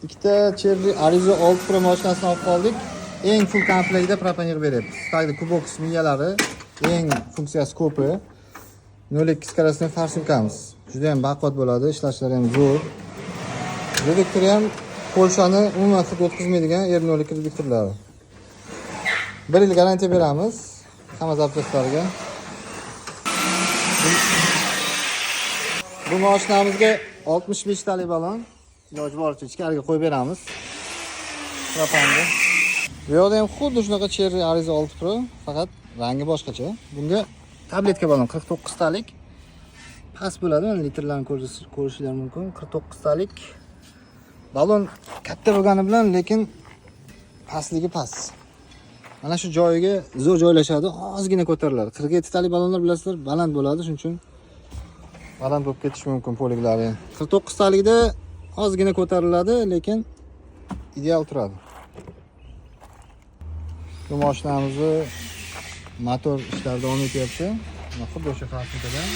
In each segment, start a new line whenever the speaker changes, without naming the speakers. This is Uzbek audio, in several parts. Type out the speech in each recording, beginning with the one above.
ikkita Cherry Arizo 6 Pro mashinasini olib qoldik. Eng full komplektda propan yig'ib beryapmiz. Tagida kubox miyalari, eng funksiyasi ko'pi. 02 karasining farsunkamiz. Juda ham baquvvat bo'ladi, ishlashlari ham zo'r. Reduktori ham Polshani umuman hid o'tkazmaydigan R02 reduktorlari. 1 yil garantiya beramiz hamma zapchastlariga. Bu mashinamizga 65 talik balon iloji boricha ichkariga qo'yib beramiz. Propanni. Bu yerda ham xuddi shunaqa Cherry Arizo 6 Pro, faqat rangi boshqacha. Bunga tabletka balon 49 talik. Past bo'ladi, litrlarni ko'rishinglar mumkin. 49 talik. Balon katta bo'lgani bilan, lekin pastligi past. Mana shu joyiga zo'r joylashadi, ozgina ko'tariladi. 47 talik balonlar bilasizlar, baland bo'ladi, shuning uchun baland bo'lib ketishi mumkin poliklari. 49 talikda ozgina ko'tariladi, lekin ideal turadi. Bu mashinamizni motor ishlari davom etyapti. Xuddi o'sha fabrikadan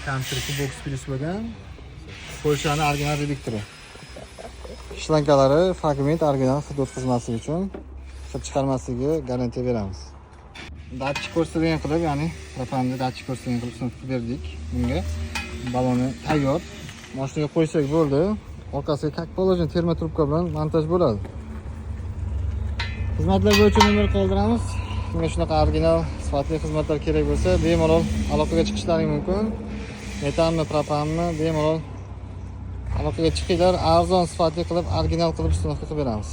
Country Kubox Plus bo'lgan Polshani original reduktori. Shlankalari fragment original hid o'tkazmasligi uchun hid chiqarmasligiga garantiya beramiz. Datchik ko'rsatilgan qilib, ya'ni propanni datchik ko'rsatilgan qilib sinfga berdik. Bunga baloni tayyor. Mashinaga qo'ysak bo'ldi. Orqasiga как положено terma trubka bilan montaj bo'ladi. Xizmatlar bo'yicha nomer qoldiramiz. Bunga shunaqa original sifatli xizmatlar kerak bo'lsa, bemalol aloqaga chiqishlaring mumkin. Metanmi, propanmi, bemalol aloqaga chiqinglar. Arzon sifatli qilib, original qilib ishlab beramiz.